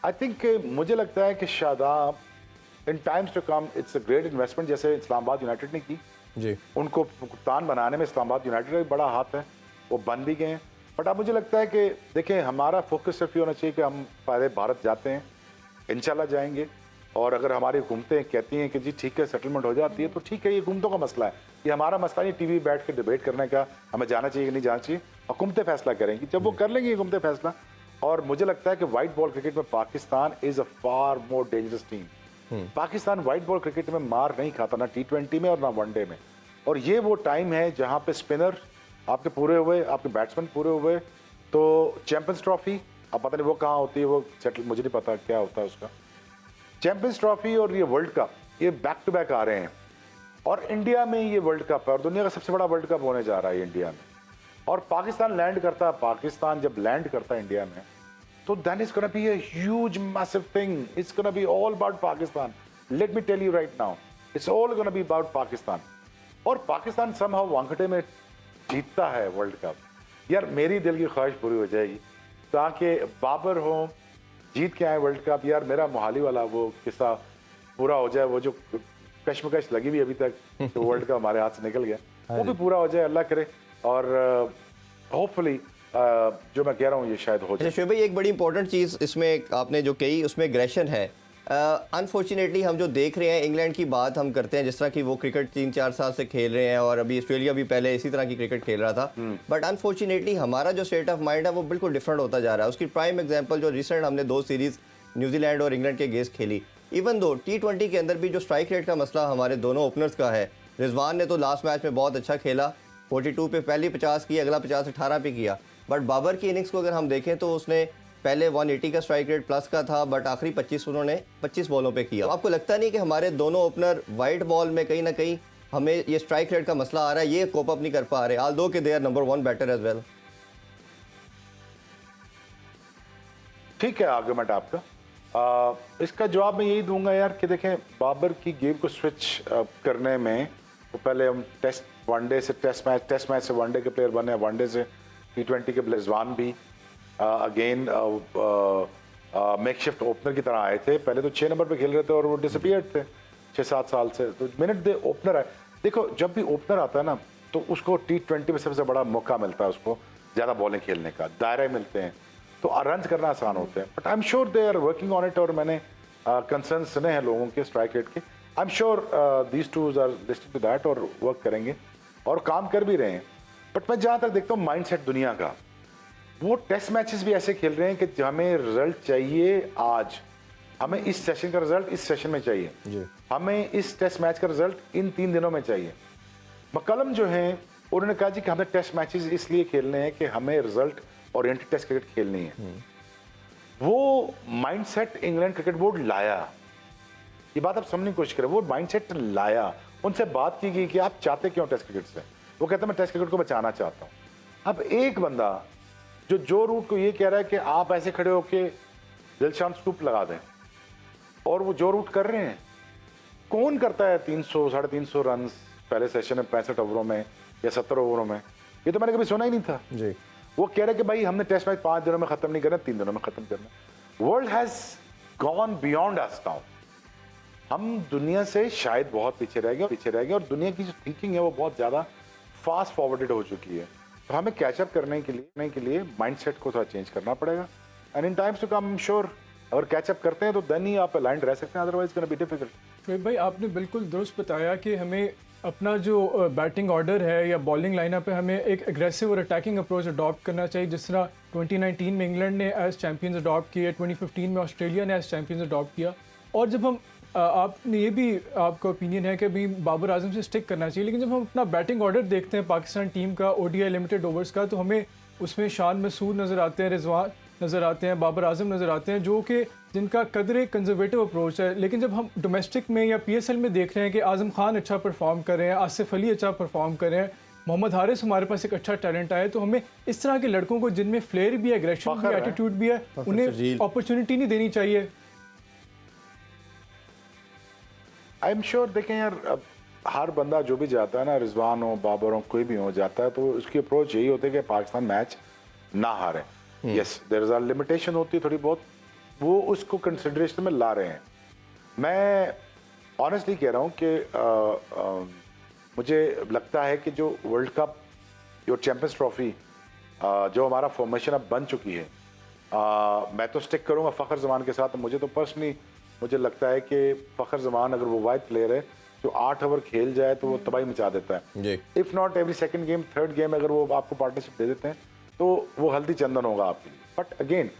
आई थिंक मुझे लगता है कि Shadab in times to come it's a great investment, जैसे इस्लामाबाद यूनाइटेड ने की जी। उनको कप्तान बनाने में इस्लामाबाद यूनाइटेड का भी बड़ा हाथ है, वो बन भी गए हैं। बट अब मुझे लगता है कि देखें, हमारा फोकस सिर्फ ये होना चाहिए कि हम पहले भारत जाते हैं, इंशाल्लाह जाएंगे, और अगर हमारी हुकूमतें कहती हैं कि जी ठीक है सेटलमेंट हो जाती है तो ठीक है, ये हुकूमतों का मसला है, ये हमारा मसला नहीं टीवी बैठ के डिबेट करने का, हमें जाना चाहिए कि नहीं जाना चाहिए, हुकूमतें फैसला करेंगी, जब वो कर लेंगी हुकूमतें फैसला। और मुझे लगता है कि वाइट बॉल क्रिकेट में Pakistan is a far more dangerous team. Pakistan white ball cricket में मार नहीं खाता, ना T20 में और ना वनडे में, और ये वो टाइम है जहाँ पे स्पिनर आपके पूरे हुए, आपके बैट्समैन पूरे हुए, तो चैंपियंस ट्रॉफी अब पता नहीं वो कहाँ होती है, वो सेटल मुझे नहीं पता क्या होता है उसका, चैंपियंस ट्रॉफी और ये वर्ल्ड कप, ये बैक टू बैक आ रहे हैं, और इंडिया में ये वर्ल्ड कप है, और दुनिया का सबसे बड़ा वर्ल्ड कप होने जा रहा है इंडिया में, और पाकिस्तान लैंड करता है, पाकिस्तान जब लैंड करता है इंडिया में, तो then it's gonna be a huge massive thing, it's gonna be all about Pakistan, let me tell you right now, it's all gonna be about Pakistan। और पाकिस्तान somehow वानखेड़े में जीतता है वर्ल्ड कप, यार मेरी दिल की ख्वाहिश पूरी हो जाएगी, ताकि बाबर हो जीत के आए वर्ल्ड कप, यार मेरा मोहाली वाला वो किस्सा पूरा हो जाए, वो जो कश्मकश लगी हुई अभी तक तो वर्ल्ड कप हमारे हाथ से निकल गया, वो भी पूरा हो जाए, अल्लाह करे, और होपफुली जो मैं कह रहा हूँ ये शायद हो जाए। शोएब भाई, एक बड़ी इंपॉर्टेंट चीज़ इसमें आपने जो कही उसमें एग्रेशन है। अनफॉर्चुनेटली हम जो देख रहे हैं, इंग्लैंड की बात हम करते हैं, जिस तरह की वो क्रिकेट 3-4 साल से खेल रहे हैं, और अभी ऑस्ट्रेलिया भी पहले इसी तरह की क्रिकेट खेल रहा था, बट अनफॉर्चुनेटली हमारा जो स्टेट ऑफ माइंड है वो बिल्कुल डिफरेंट होता जा रहा है। उसकी प्राइम एग्जांपल जो रिसेंट हमने 2 सीरीज़ न्यूजीलैंड और इंग्लैंड के अगेंस्ट खेली, इवन दो T20 के अंदर भी जो स्ट्राइक रेट का मसला हमारे दोनों ओपनर्स का है, रिजवान ने तो लास्ट मैच में बहुत अच्छा खेला, 42 पे पहले 50 किया, अगला 50-18 पे किया, बट बाबर की इनिंग्स को अगर हम देखें तो उसने पहले 180 का स्ट्राइक रेट प्लस का था, बट आखिरी 25 उन्होंने 25 बॉलों पे किया। तो आपको लगता नहीं कि हमारे दोनों ओपनर वाइट बॉल में कहीं ना कहीं हमें ये स्ट्राइक रेट का मसला आ रहा है, ये कोप अप नहीं कर पा रहे, ऑल दो के they are number 1 batter as well? ठीक है आर्गुमेंट आपका, इसका जवाब मैं यही दूंगा यार कि देखें, बाबर की गेम को स्विच करने में वो पहले हम टेस्ट वनडे से टेस्ट मैच से वनडे के प्लेयर बने, वनडे से T20 के रिजवान भी अगेन मेकशिफ्ट ओपनर की तरह आए थे, पहले तो 6 नंबर पे खेल रहे थे और वो डिसअपीयर्ड थे 6-7 साल से, तो मिनट दे ओपनर आए। देखो जब भी ओपनर आता है ना तो उसको T20 में सबसे बड़ा मौका मिलता है, उसको ज़्यादा बॉलिंग खेलने का, दायरे मिलते हैं, तो रन करना आसान होते हैं, but I am sure they are working on it, और मैंने कंसर्न सुने हैं लोगों के स्ट्राइक रेट के, I am sure these twos are listed to that और वर्क करेंगे और काम कर भी रहे हैं। बट मैं जहाँ तक देखता हूँ माइंडसेट दुनिया का, वो टेस्ट मैचेस भी ऐसे खेल रहे हैं कि हमें रिजल्ट चाहिए आज, हमें इस सेशन का रिजल्ट इस सेशन में चाहिए, हमें इस टेस्ट मैच का रिजल्ट इन 3 दिनों में चाहिए। मकलम जो है उन्होंने कहा जी कि हमें टेस्ट मैचेस इसलिए खेलने हैं कि हमें रिजल्ट ओरिएंटेड टेस्ट क्रिकेट खेलनी है। वो माइंडसेट इंग्लैंड क्रिकेट बोर्ड लाया, ये बात आप समझने की कोशिश करें, वो माइंडसेट लाया, उनसे बात की गई कि आप चाहते क्यों टेस्ट क्रिकेट से, वो कहते हैं मैं टेस्ट क्रिकेट को बचाना चाहता हूँ। अब एक बंदा जो रूट को ये कह रहा है कि आप ऐसे खड़े होके दिलशान स्कूप लगा दें, और वो जो रूट कर रहे हैं, कौन करता है 300-350 रन पहले सेशन में 65 ओवरों में या 70 ओवरों में, ये तो मैंने कभी सुना ही नहीं था जी। वो कह रहे कि भाई हमने टेस्ट मैच 5 दिनों में खत्म नहीं करना, 3 दिनों में खत्म करना। World has gone beyond us now, हम दुनिया से शायद बहुत पीछे रह गए, और दुनिया की जो थिंकिंग है वो बहुत ज्यादा फास्ट फॉरवर्डेड हो चुकी है। तो हमें कैचअप करने के लिए माइंडसेट को थोड़ा चेंज करना पड़ेगा and in times to come I am sure अगर कैचअप करते हैं तो देन ही आप अलाइंड रह सकते हैं, otherwise gonna be difficult. Shoaib भाई आपने बिल्कुल दुरुस्त बताया कि हमें अपना जो बैटिंग ऑर्डर है या बॉलिंग लाइनअप है हमें एक एग्रेसिव और अटैकिंग अप्रोच अडॉप्ट करना चाहिए, जिस तरह 2019 में इंग्लैंड ने एज चैम्पियंस अडॉप्ट किया, 2015 में ऑस्ट्रेलिया ने एज चैम्पियंस अडॉप्ट किया। और जब हम आपने ये भी आपका ओपिनियन है कि अभी बाबर आजम से स्टिक करना चाहिए, लेकिन जब हम अपना बैटिंग ऑर्डर देखते हैं पाकिस्तान टीम का ओडीआई लिमिटेड ओवर्स का, तो हमें उसमें शान मसूद नज़र आते हैं, रिजवान नज़र आते हैं, बाबर आजम नज़र आते हैं, जो कि जिनका कदर कंजर्वेटिव अप्रोच है। लेकिन जब हम डोमेस्टिक में या पीएसएल में देख रहे हैं कि आजम खान अच्छा परफॉर्म कर रहे हैं, आसिफ अली अच्छा परफॉर्म कर रहे हैं, मोहम्मद हारिस हमारे पास एक अच्छा टैलेंट आया, तो हमें इस तरह के लड़कों को जिनमें फ्लेयर भी है, एग्रेशन भी है, एटीट्यूड भी है, उन्हें अपॉर्चुनिटी नहीं देनी चाहिए। आई एम श्योर देखें यार, अब हर बंदा जो भी जाता है ना, रिजवान हो, बाबर हो, कोई भी हो जाता है, तो उसकी अप्रोच यही होती है कि पाकिस्तान मैच ना हारे। Yes there is a limitation होती है थोड़ी बहुत, वो उसको कंसिडरेशन में ला रहे हैं। मैं ऑनेस्टली कह रहा हूँ कि मुझे लगता है कि जो वर्ल्ड कप, जो चैंपियंस ट्रॉफी, जो हमारा फॉर्मेशन अब बन चुकी है, मैं तो स्टिक करूँगा फ़खर जमान के साथ। मुझे तो पर्सनली मुझे लगता है कि फ़खर जमान अगर वो वाइड प्लेयर है जो 8 ओवर खेल जाए तो वो तबाही मचा देता है। If not every second game, third game अगर वो आपको पार्टनरशिप दे देते हैं तो वो हल्दी चंदन होगा आपके लिए। But again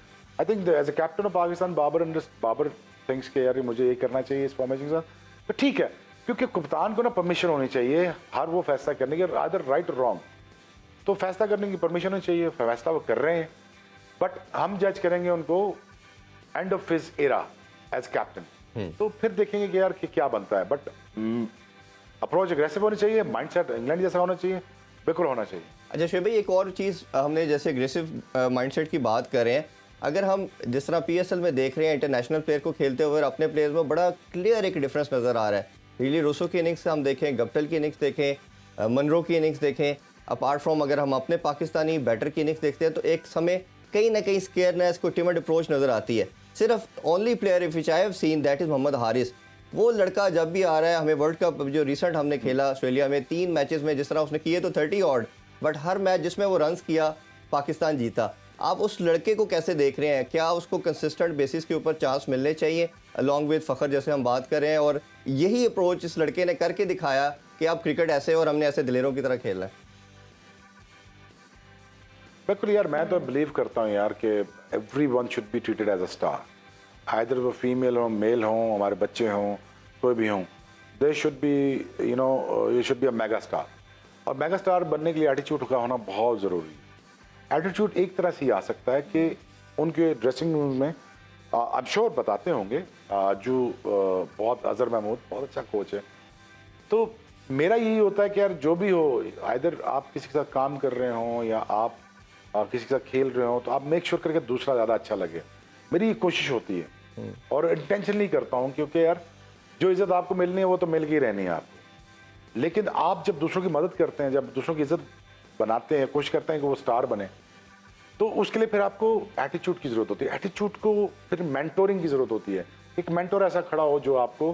I think as a captain of Pakistan Babar thinks के यार मुझे ये करना चाहिए इस फॉर्मेशन के साथ, तो ठीक है, क्योंकि कप्तान को ना परमिशन होनी चाहिए हर वो फैसला करने की, अदर राइट और रॉन्ग, तो फैसला करने की परमिशन होनी चाहिए। फैसला वो कर रहे हैं, बट हम जज करेंगे उनको end of his era as captain, तो फिर देखेंगे कि यार कि क्या बनता है। बट अप्रोच एग्रेसिव होनी चाहिए, माइंडसेट इंग्लैंड जैसा होना चाहिए, बिल्कुल होना चाहिए। अच्छा शोएब भाई, एक और चीज़ हमने जैसे एग्रेसिव माइंडसेट की बात कर रहे हैं, अगर हम जिस तरह पीएसएल में देख रहे हैं इंटरनेशनल प्लेयर को खेलते हुए अपने प्लेयर्स में बड़ा क्लियर एक डिफरेंस नज़र आ रहा है। रिली रूसो की इनिंग्स हम देखें, गप्टिल की इनिंग्स देखें, मनरो की इनिंग्स देखें, अपार्ट फ्रॉम अगर हम अपने पाकिस्तानी बैटर की इनिंग्स देखते हैं तो एक समय कहीं ना कहीं स्केयरनेस को टिमड अप्रोच नज़र आती है। सिर्फ only player which I have seen that is Mohammad Haris. वो लड़का जब भी आ रहा है, हमें वर्ल्ड कप जो रिसेंट हमने खेला ऑस्ट्रेलिया में 3 मैचेस में जिस तरह उसने किए तो 30 ऑड, बट हर मैच जिसमें वो रन्स किया पाकिस्तान जीता। आप उस लड़के को कैसे देख रहे हैं? क्या उसको कंसिस्टेंट बेसिस के ऊपर चांस मिलने चाहिए अलॉन्ग विद फ़खर जैसे हम बात कर रहे हैं, और यही अप्रोच इस लड़के ने करके दिखाया कि अब क्रिकेट ऐसे और हमने ऐसे दिलेरों की तरह खेलना है? बिल्कुल यार, मैं तो बिलीव करता हूँ यार कि everyone should be treated as a star, either वो फीमेल हो, मेल हो, हमारे बच्चे हों, कोई भी हों, they should be you should be a mega star. और मेगा स्टार बनने के लिए एटीट्यूड का होना बहुत ज़रूरी है। एटीट्यूड एक तरह से ही आ सकता है कि उनके ड्रेसिंग रूम में आई एम श्योर बताते होंगे, जो बहुत अजहर महमूद बहुत अच्छा कोच है, तो मेरा यही होता है कि यार जो भी हो, आइदर आप किसी के साथ काम कर रहे हो या आप किसी के साथ खेल रहे हो, तो आप मेक श्योर करके दूसरा ज़्यादा अच्छा लगे। मेरी ये कोशिश होती है और इंटेंशनली करता हूँ, क्योंकि यार जो इज़्ज़त आपको मिलनी है वो तो मिल के ही रहनी है आपको। लेकिन आप जब दूसरों की मदद करते हैं, जब दूसरों की इज़्ज़त बनाते हैं, कोशिश करते हैं कि वो स्टार बने, तो उसके लिए फिर आपको एटीट्यूड की ज़रूरत होती है। एटीट्यूड को फिर मेंटोरिंग की ज़रूरत होती है। एक मेंटोर ऐसा खड़ा हो जो आपको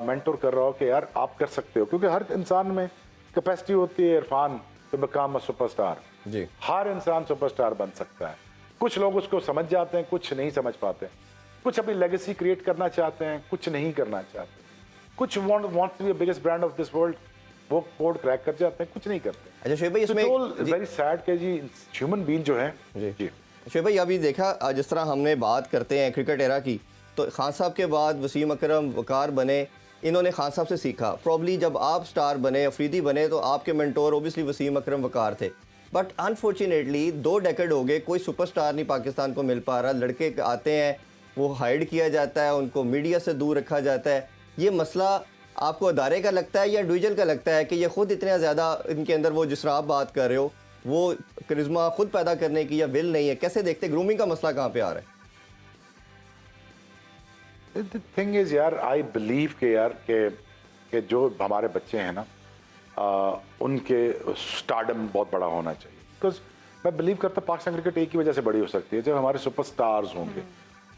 मेंटोर कर रहा हो कि यार आप कर सकते हो, क्योंकि हर इंसान में कैपेसिटी होती है Irfan to become a superstar. जी, हर इंसान सुपरस्टार बन सकता है। कुछ लोग उसको समझ जाते हैं, कुछ नहीं समझ पाते, कुछ अपनी लेगेसी क्रिएट करना चाहते हैं, कुछ नहीं करना चाहते, कुछ wants to be the biggest brand of this world, वो कोड क्रैक कर जाते हैं, कुछ नहीं करते। अच्छा शोएब भाई, इसमें वेरी सैड कि जी ह्यूमन बीइंग जो है जी शोएब भाई, अभी देखा जिस तरह हमने बात करते हैं क्रिकेट एरा की, तो खान साहब के बाद वसीम अकरम वकार बने, इन्होंने खान साहब से सीखा। प्रॉब्ली जब आप स्टार बने, अफरीदी बने, तो आपके मेंटोर ओबियसली वसीम अकरम वकार थे, बट अनफॉर्चुनेटली 2 डेकेड हो गए, कोई सुपरस्टार नहीं पाकिस्तान को मिल पा रहा। लड़के आते हैं, वो हाइड किया जाता है, उनको मीडिया से दूर रखा जाता है। ये मसला आपको अदारे का लगता है या इंडिविजुअल का लगता है कि ये खुद इतने ज़्यादा इनके अंदर वो जिस तरह आप बात कर रहे हो वो करिश्मा खुद पैदा करने की या विल नहीं है? कैसे देखते, ग्रूमिंग का मसला कहाँ पे आ रहा है? द थिंग इज यार, आई बिलीव के यार कि जो हमारे बच्चे हैं ना, उनके स्टारडम बहुत बड़ा होना चाहिए। बिकॉज मैं बिलीव करता पाकिस्तान क्रिकेट एक ही वजह से बड़ी हो सकती है, जब हमारे सुपरस्टार्स होंगे,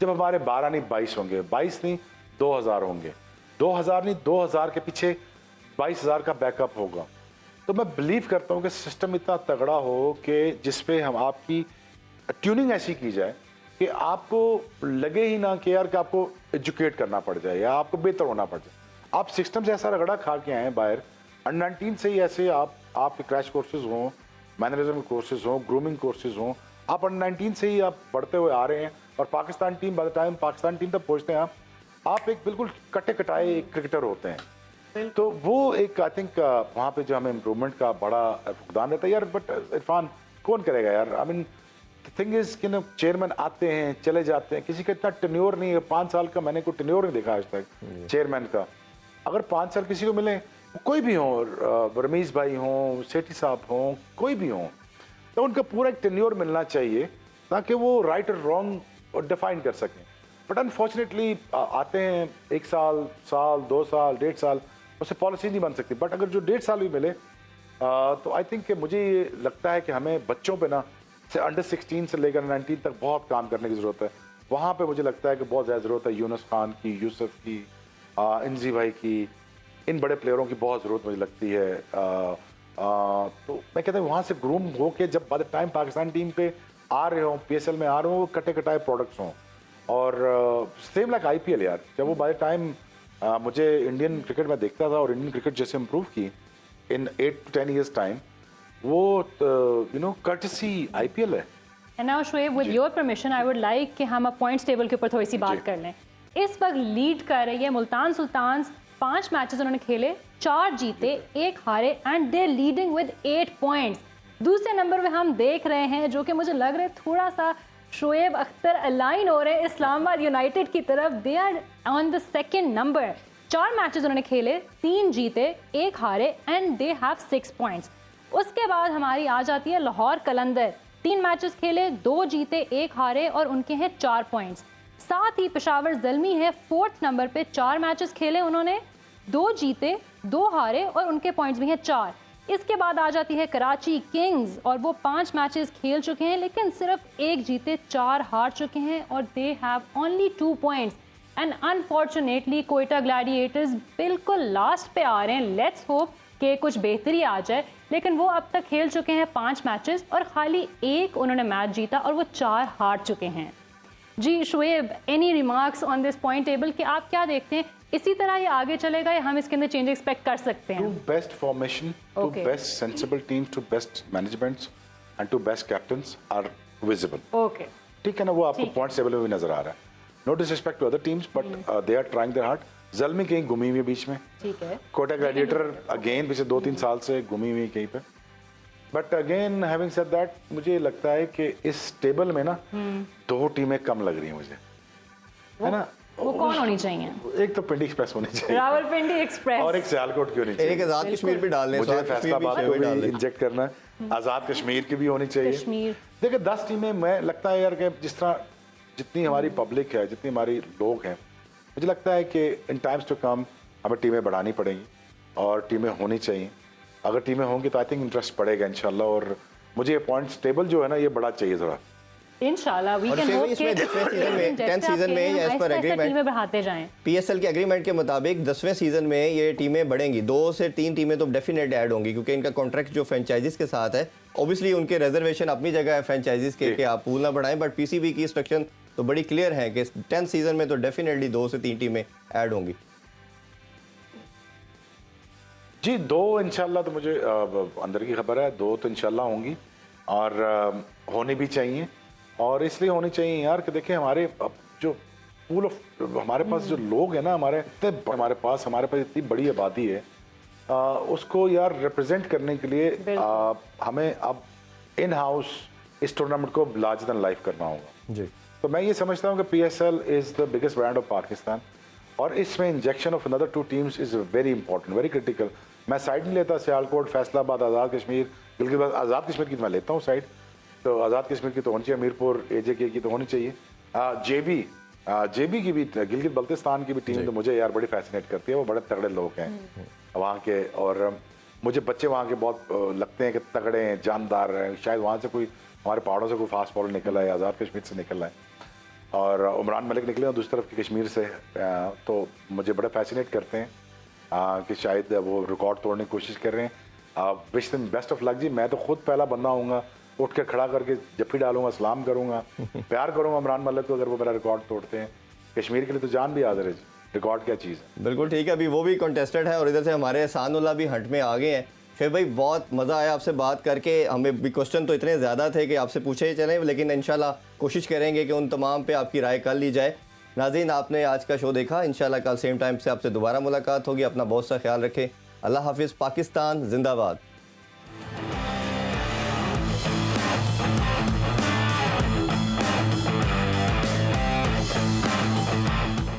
जब हमारे 12 नहीं 22 होंगे, 22 नहीं 2000 होंगे, 2000 नहीं 2000 के पीछे 22,000 का बैकअप होगा, तो मैं बिलीव करता हूँ कि सिस्टम इतना तगड़ा हो कि जिसपे हम आपकी ट्यूनिंग ऐसी की जाए कि आपको लगे ही ना कि यार कि आपको एजुकेट करना पड़ जाए या आपको बेहतर होना पड़ जाए। आप सिस्टम से ऐसा रगड़ा खा के आए हैं बाहर, अंडर 19 से ही ऐसे आपके क्रैश कोर्सेज हों, मैनरिज्म कोर्सेज हों, ग्रूमिंग कोर्सेज हों, आप अंडर 19 से ही आप बढ़ते हुए आ रहे हैं और Pakistan team by the time Pakistan team तक पहुंचते हैं आप एक बिल्कुल कटे कटाए एक क्रिकेटर होते हैं। तो वो एक आई थिंक वहाँ पे जो हमें इम्प्रूवमेंट का बड़ा फुकदान रहता है यार। बट इरफान कौन करेगा यार? आई मीन थिंग इज कि ना चेयरमैन आते हैं चले जाते हैं, किसी का इतना टेन्योर नहीं है। 5 साल का मैंने कोई टेन्योर नहीं देखा आज तक चेयरमैन का। अगर 5 साल किसी को मिले, कोई भी हो, रमीज भाई हों, सेठी साहब हों, कोई भी हों, तो उनका पूरा एक टेन्योर मिलना चाहिए ताकि वो राइट और रॉन्ग डिफाइन कर सकें। बट अनफॉर्चुनेटली आते हैं 1 साल, 2 साल, 1.5 साल, उससे पॉलिसी नहीं बन सकती। बट अगर जो 1.5 साल भी मिले तो आई थिंक मुझे ये लगता है कि हमें बच्चों पे ना से अंडर 16 से लेकर 19 तक बहुत काम करने की ज़रूरत है। वहाँ पे मुझे लगता है कि बहुत ज़्यादा ज़रूरत है यूनुस खान की, यूसुफ की, इंजी भाई की, इन बड़े प्लेयरों की बहुत ज़रूरत मुझे लगती है। तो मैं कहता हूँ वहाँ से ग्रूम हो के जब by the time Pakistan team पे आ रहे हों, PSL में आ रहे हों, वो कटे कटाए प्रोडक्ट्स हों। और सेम लाइक IPL यार, जब वो बाय द टाइम मुझे इंडियन क्रिकेट में देखता था और इंडियन क्रिकेट जैसे इम्प्रूव की इन 8 to 10 years टाइम, वो यू नो कर्टसी IPL है। And now Shoaib, with your permission, I would like कि हम अब पॉइंट्स टेबल के ऊपर थोड़ी सी बात कर लें। इस वक्त लीड कर रही है मुल्तान सुल्तान्स। 5 मैचेस उन्होंने खेले, 4 जीते, 1 हारे and they leading with 8 points. दूसरे नंबर पे हम देख रहे हैं जो कि मुझे लग रहा है थोड़ा सा शोएब अख्तर अलाइन हो रहे हैं इस्लामाबाद यूनाइटेड की तरफ। They are on the second number. 4 matches उन्होंने खेले, 3 जीते, 1 हारे एंड दे हैव 6 पॉइंट्स। उसके बाद हमारी आ जाती है लाहौर कलंदर। 3 मैचेस खेले, 2 जीते, 1 हारे और उनके हैं 4 पॉइंट्स। साथ ही पेशावर ज़ल्मी है 4th नंबर पे। 4 मैचेस खेले उन्होंने, 2 जीते, 2 हारे और उनके पॉइंट्स भी हैं 4। इसके बाद आ जाती है कराची किंग्स और वो 5 मैचेस खेल चुके हैं लेकिन सिर्फ 1 जीते, 4 हार चुके हैं और they have only 2 points. And unfortunately Quetta Gladiators बिल्कुल लास्ट पे आ रहे हैं। लेट्स होप कि कुछ बेहतरी आ जाए, लेकिन वो अब तक खेल चुके हैं 5 मैचेस और खाली 1 उन्होंने मैच जीता और वो 4 हार चुके हैं। जी Shoaib, any remarks on this point table कि आप क्या देखते हैं, इसी तरह ये आगे चलेगा या हम इसके अंदर चेंज एक्सपेक्ट कर सकते हैं? Two best formation, two best sensible teams, two best managements and two best captains are visible. Okay, ठीक है ना, वो आपको पॉइंट टेबल में भी नजर आ रहा है। No disrespect to other teams but they are trying their hard. Zalmi कहीं घूमी हुई है बीच में, ठीक है। कोटा ग्लैडिएटर अगेन पिछले 2-3 साल से घूमी हुई कहीं पे। But again having said that, मुझे लगता है कि इस टेबल में ना 2 टीमें कम लग रही हैं मुझे, है ना। वो कौन होनी चाहिए? एक तो पिंडी एक्सप्रेस होनी चाहिए रावलपिंडी एक्सप्रेस और एक सियालकोट की होनी चाहिए। एक आज़ाद कश्मीर भी डाल लें, मुझे साथ कश्मीर फैसलाबाद भी को डाल भी लें। इंजेक्ट करना है, आज़ाद कश्मीर की भी होनी चाहिए। कश्मीर। देखिए 10 टीमें, मैं लगता है यार कि जिस तरह जितनी हमारी पब्लिक है, जितनी हमारी लोग हैं, मुझे लगता है कि इन टाइम्स टू कम हमें टीमें बढ़ानी पड़ेंगी और टीमें होनी चाहिए। अगर टीमें होंगी तो आई थिंक इंटरेस्ट बढ़ेगा इंशाल्लाह। और मुझे ये पॉइंट्स टेबल जो है ना ये बड़ा चाहिए थोड़ा। इंशाल्लाह वी और कैन फिर होप भी इसमें 10वें सीजन में 10th सीजन में एज पर एग्रीमेंट टीमें बढ़ाते जाएं। PSL के एग्रीमेंट के मुताबिक 10वें सीजन में ये टीमें बढ़ेंगी। 2 से 3 टीमें तो डेफिनेट ऐड होंगी क्योंकि इनका कॉन्ट्रैक्ट जो फ्रेंचाइजीज के साथ है, ऑब्वियसली उनके रिजर्वेशन अपनी जगह है फ्रेंचाइजीज के कि आप पूल ना बढ़ाएं। बट PCB की इंस्ट्रक्शन तो बड़ी क्लियर है कि 10th सीजन में तो डेफिनेटली 2 से 3 टीमें ऐड होंगी। जी 2 इंशाल्लाह तो मुझे अंदर की खबर है, 2 तो इंशाल्लाह होंगी और होनी भी चाहिए। और इसलिए होनी चाहिए यार कि देखिए हमारे अब जो पूल ऑफ हमारे पास जो लोग हैं ना, हमारे पास इतनी बड़ी आबादी है, उसको यार रिप्रेजेंट करने के लिए हमें अब इन हाउस इस टूर्नामेंट को लार्जर देन लाइफ करना होगा जी। तो मैं ये समझता हूँ कि PSL is the biggest brand of Pakistan और इसमें injection of another 2 teams is very important, very critical. मैं साइड नहीं लेता सियालकोट, फैसलाबाद, आज़ाद कश्मीर, गिलगित आज़ाद कश्मीर की मैं लेता हूँ साइड, तो आज़ाद कश्मीर की तो होनी चाहिए, मीरपुर AJK की तो होनी चाहिए, JB की भी, गिलगित बल्तिस्तान की भी टीम तो मुझे यार बड़ी फैसिनेट करती है। वो बड़े तगड़े लोग हैं वहाँ के और मुझे बच्चे वहाँ के बहुत लगते हैं कि तगड़े हैं, जानदार हैं। शायद वहाँ से कोई हमारे पहाड़ों से कोई फास्ट बॉलर निकला है, आज़ाद कश्मीर से निकला है और उमरान मलिक निकले हैं दूसरी तरफ की कश्मीर से, तो मुझे बड़े फैसिनेट करते हैं कि शायद वो रिकॉर्ड तोड़ने की कोशिश कर रहे हैं। Wish them best of luck जी। मैं तो खुद पहला बंदा होऊंगा उठ के खड़ा करके जफ्फी डालूंगा, सलाम करूंगा, प्यार करूंगा इमरान मलिक को अगर वो मेरा रिकॉर्ड तोड़ते हैं। कश्मीर के लिए तो जान भी हाजिर है जी, रिकॉर्ड क्या चीज़ है। बिल्कुल ठीक है, अभी वो भी कंटेस्टेड है और इधर से हमारे एहसानुल्लाह भी हट में आ गए हैं। फिर भाई बहुत मज़ा आया आपसे बात करके, हमें भी क्वेश्चन तो इतने ज़्यादा थे कि आपसे पूछे ही चलें, लेकिन इंशाल्लाह कोशिश करेंगे कि उन तमाम पे आपकी राय कर ली जाए। नाज़रीन, आपने आज का शो देखा, इंशाल्लाह कल सेम टाइम से आपसे दोबारा मुलाकात होगी। अपना बहुत सा ख्याल रखें। अल्लाह हाफिज़। पाकिस्तान जिंदाबाद।